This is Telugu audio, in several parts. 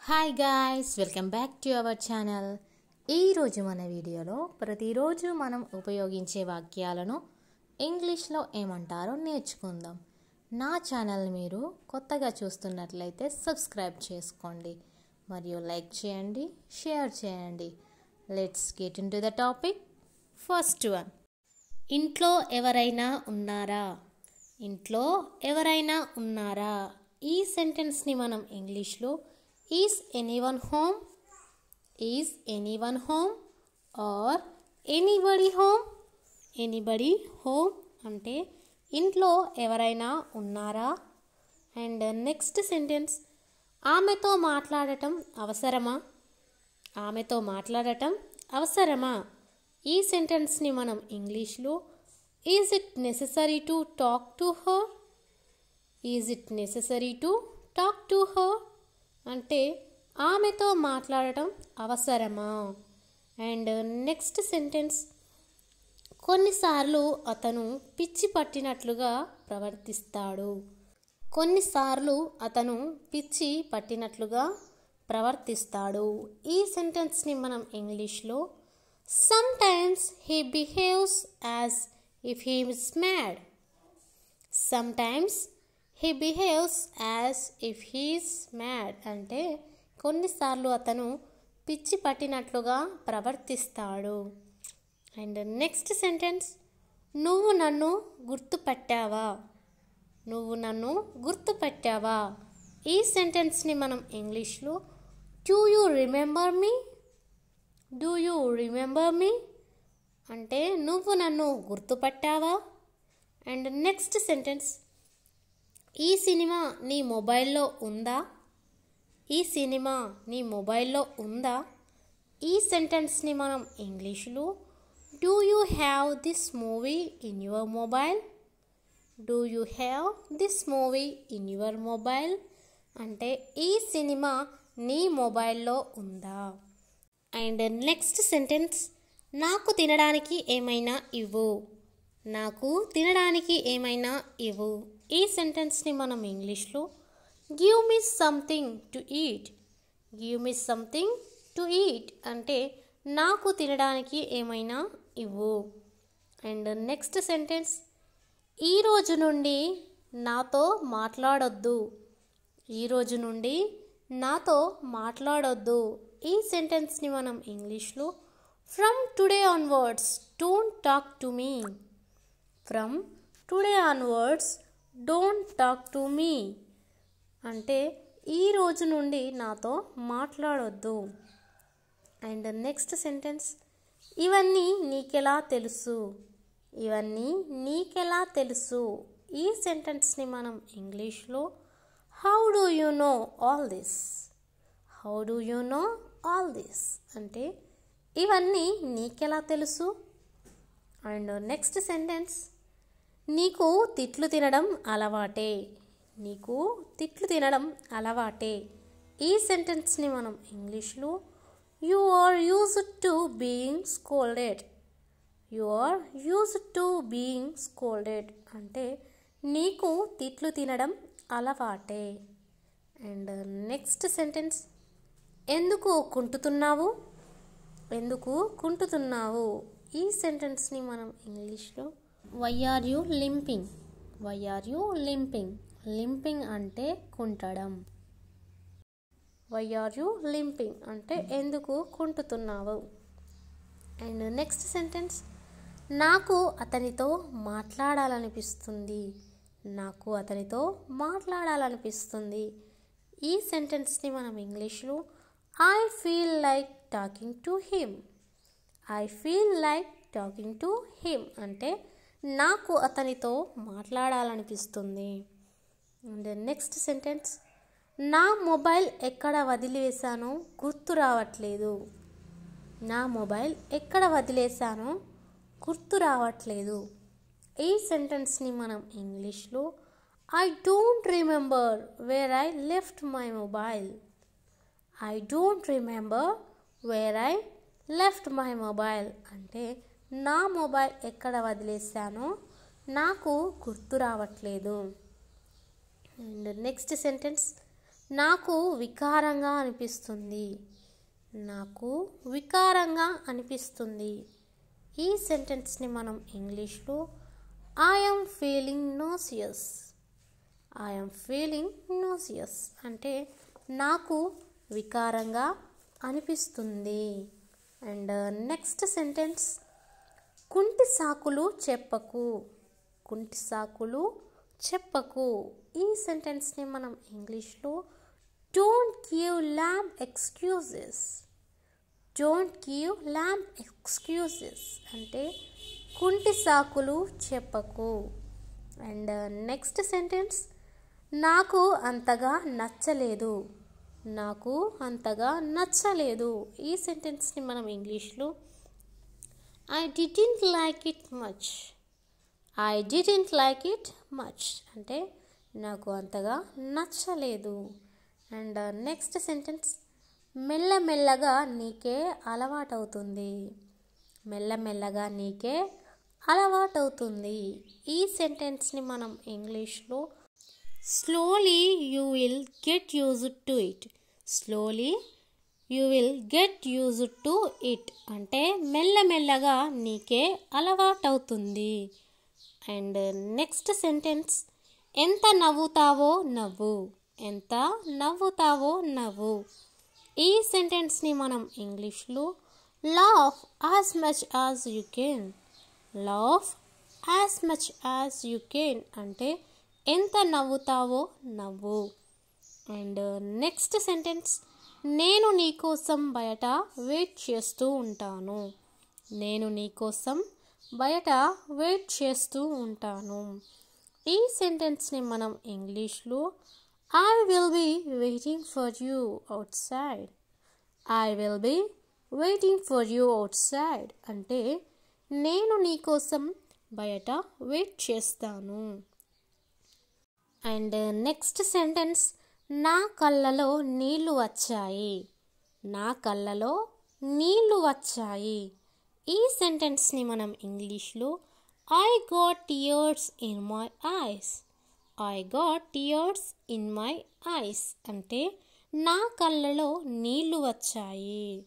Hi guys, welcome back to our channel. ఈరోజు మన వీడియోలో ప్రతిరోజు మనం ఉపయోగించే వాక్యాలను ఇంగ్లీష్లో ఏమంటారో నేర్చుకుందాం. నా ఛానల్ మీరు కొత్తగా చూస్తున్నట్లయితే సబ్స్క్రైబ్ చేసుకోండి మరియు లైక్ చేయండి, షేర్ చేయండి. Let's get in to the topic. First one, ఇంట్లో ఎవరైనా ఉన్నారా? ఇంట్లో ఎవరైనా ఉన్నారా? ఈ సెంటెన్స్ని మనం ఇంగ్లీష్లో is anyone home, is anyone home or anybody home, anybody home అంటే ఇంట్లో ఎవరైనా ఉన్నారా. అండ్ నెక్స్ట్ సెంటెన్స్, ఆమెతో మాట్లాడటం అవసరమా? ఆమెతో మాట్లాడటం అవసరమా? ఈ సెంటెన్స్ని మనం ఇంగ్లీష్లో is it necessary to talk to her, is it necessary to talk to her అంటే ఆమెతో మాట్లాడటం అవసరమా. అండ్ నెక్స్ట్ సెంటెన్స్, కొన్నిసార్లు అతను పిచ్చి పట్టినట్లుగా ప్రవర్తిస్తాడు. కొన్నిసార్లు అతను పిచ్చి పట్టినట్లుగా ప్రవర్తిస్తాడు. ఈ సెంటెన్స్ని మనం ఇంగ్లీష్లో sometimes he behaves as if he is mad, sometimes he behaves as if he is mad అంటే కొన్నిసార్లు అతను పిచ్చి పట్టినట్లుగా ప్రవర్తిస్తాడు. అండ్ నెక్స్ట్ సెంటెన్స్, నువ్వు నన్ను గుర్తుపట్టావా? నువ్వు నన్ను గుర్తుపట్టావా? ఈ సెంటెన్స్ని మనం ఇంగ్లీష్లో do you remember me, do you remember me అంటే నువ్వు నన్ను గుర్తుపట్టావా. అండ్ నెక్స్ట్ సెంటెన్స్, ఈ సినిమా నీ మొబైల్లో ఉందా? ఈ సినిమా నీ మొబైల్లో ఉందా? ఈ సెంటెన్స్ని మనం ఇంగ్లీష్లో do you have this movie in your mobile, do you have this movie in your mobile అంటే ఈ సినిమా నీ మొబైల్లో ఉందా. అండ్ నెక్స్ట్ సెంటెన్స్, నాకు తినడానికి ఏమైనా ఇవ్వు, నాకు తినడానికి ఏమైనా ఇవ్వు. ఈ సెంటెన్స్ని మనం ఇంగ్లీష్లో give me something to eat, give me something to eat అంటే నాకు తినడానికి ఏమైనా ఇవ్వు. అండ్ నెక్స్ట్ సెంటెన్స్, ఈరోజు నుండి నాతో మాట్లాడొద్దు, ఈరోజు నుండి నాతో మాట్లాడొద్దు. ఈ సెంటెన్స్ని మనం ఇంగ్లీష్లో from today onwards don't talk to me, from today onwards don't talk to me అంటే ఈ రోజు నుండి నాతో మాట్లాడొద్దు. అండ్ నెక్స్ట్ సెంటెన్స్, ఇవన్నీ నీకెలా తెలుసు, ఇవన్నీ నీకెలా తెలుసు. ఈ సెంటెన్స్ని మనం ఇంగ్లీష్లో how do you know all this, how do you know all this అంటే ఇవన్నీ నీకెలా తెలుసు. అండ్ నెక్స్ట్ సెంటెన్స్, నీకు తిట్లు తినడం అలవాటే, నీకు తిట్లు తినడం అలవాటే. ఈ సెంటెన్స్ని మనం ఇంగ్లీష్లో you are used to being scolded, you are used to being scolded అంటే నీకు తిట్లు తినడం అలవాటే. అండ్ నెక్స్ట్ సెంటెన్స్, ఎందుకు కుంటుతున్నావు, ఎందుకు కుంటుతున్నావు. ఈ సెంటెన్స్ని మనం ఇంగ్లీష్లో why are you limping, why are you limping, limping అంటే కుంటడం. వై ఆర్ యూ లింపింగ్ అంటే ఎందుకు కుంటుతున్నావు. అండ్ నెక్స్ట్ సెంటెన్స్, నాకు అతనితో మాట్లాడాలనిపిస్తుంది, నాకు అతనితో మాట్లాడాలనిపిస్తుంది. ఈ సెంటెన్స్ని మనం ఇంగ్లీష్లో I feel like talking to him, I feel like talking to him అంటే నాకు అతనితో మాట్లాడాలనిపిస్తుంది. అండ్ నెక్స్ట్ సెంటెన్స్, నా మొబైల్ ఎక్కడ వదిలేసానో గుర్తు రావట్లేదు, నా మొబైల్ ఎక్కడ వదిలేసానో గుర్తు రావట్లేదు. ఈ సెంటెన్స్ని మనం ఇంగ్లీష్లో I don't remember where I left my mobile, I don't remember where I left my mobile అంటే నా మొబైల్ ఎక్కడ వదిలేసానో నాకు గుర్తు రావట్లేదు. అండ్ నెక్స్ట్ సెంటెన్స్, నాకు వికారంగా అనిపిస్తుంది. నాకు వికారంగా అనిపిస్తుంది. ఈ సెంటెన్స్ని మనం ఇంగ్లీష్లో I am feeling nauseous. I am feeling nauseous అంటే నాకు వికారంగా అనిపిస్తుంది. అండ్ నెక్స్ట్ సెంటెన్స్ కుంటి సాకులు చెప్పకు. కుంటి సాకులు చెప్పకు. ఈ సెంటెన్స్ని మనం ఇంగ్లీష్లో don't give ల్యామ్ excuses. Don't give ల్యామ్ excuses అంటే కుంటి సాకులు చెప్పకు. అండ్ నెక్స్ట్ సెంటెన్స్ నాకు అంతగా నచ్చలేదు. నాకు అంతగా నచ్చలేదు. ఈ సెంటెన్స్ని మనం ఇంగ్లీష్లో I didn't like it much. I didn't like it much అంటే నాకు అంతగా నచ్చలేదు. అండ్ నెక్స్ట్ సెంటెన్స్ మెల్లమెల్లగా నీకే అలవాటవుతుంది. మెల్లమెల్లగా నీకే అలవాటవుతుంది. ఈ సెంటెన్స్ని మనం ఇంగ్లీష్లో slowly you will get used to it. Slowly you will get used to it అంటే మెల్లమెల్లగా నీకే అలవాటవుతుంది. అండ్ నెక్స్ట్ సెంటెన్స్ ఎంత నవ్వుతావో నవ్వు. ఎంత నవ్వుతావో నవ్వు. ఈ సెంటెన్స్ని మనం ఇంగ్లీష్లో laugh as much as you can. Laugh as much as you can అంటే ఎంత నవ్వుతావో నవ్వు. అండ్ నెక్స్ట్ సెంటెన్స్ నేను నీకోసం బయట వెయిట్ చేస్తూ ఉంటాను. నేను నీకోసం బయట వెయిట్ చేస్తూ ఉంటాను. ఈ సెంటెన్స్ని మనం ఇంగ్లీష్లో I will be waiting for you outside. I will be waiting for you outside అంటే నేను నీకోసం బయట వెయిట్ చేస్తాను. అండ్ నెక్స్ట్ సెంటెన్స్ నా కళ్ళలో నీళ్లు వచ్చాయి. నా కళ్ళలో నీళ్లు వచ్చాయి. ఈ సెంటెన్స్ని మనం ఇంగ్లీష్లో I got tears in my eyes. I got tears in my eyes అంటే నా కళ్ళలో నీళ్లు వచ్చాయి.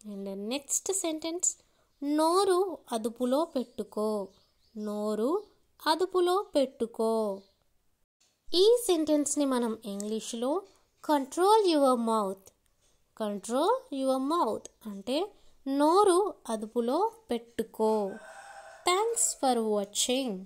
అండ్ నెక్స్ట్ సెంటెన్స్ నోరు అదుపులో పెట్టుకో. నోరు అదుపులో పెట్టుకో. ఈ సెంటెన్స్ని మనం ఇంగ్లీష్లో control your mouth. Control your mouth అంటే నోరు అదుపులో పెట్టుకో. Thanks for watching.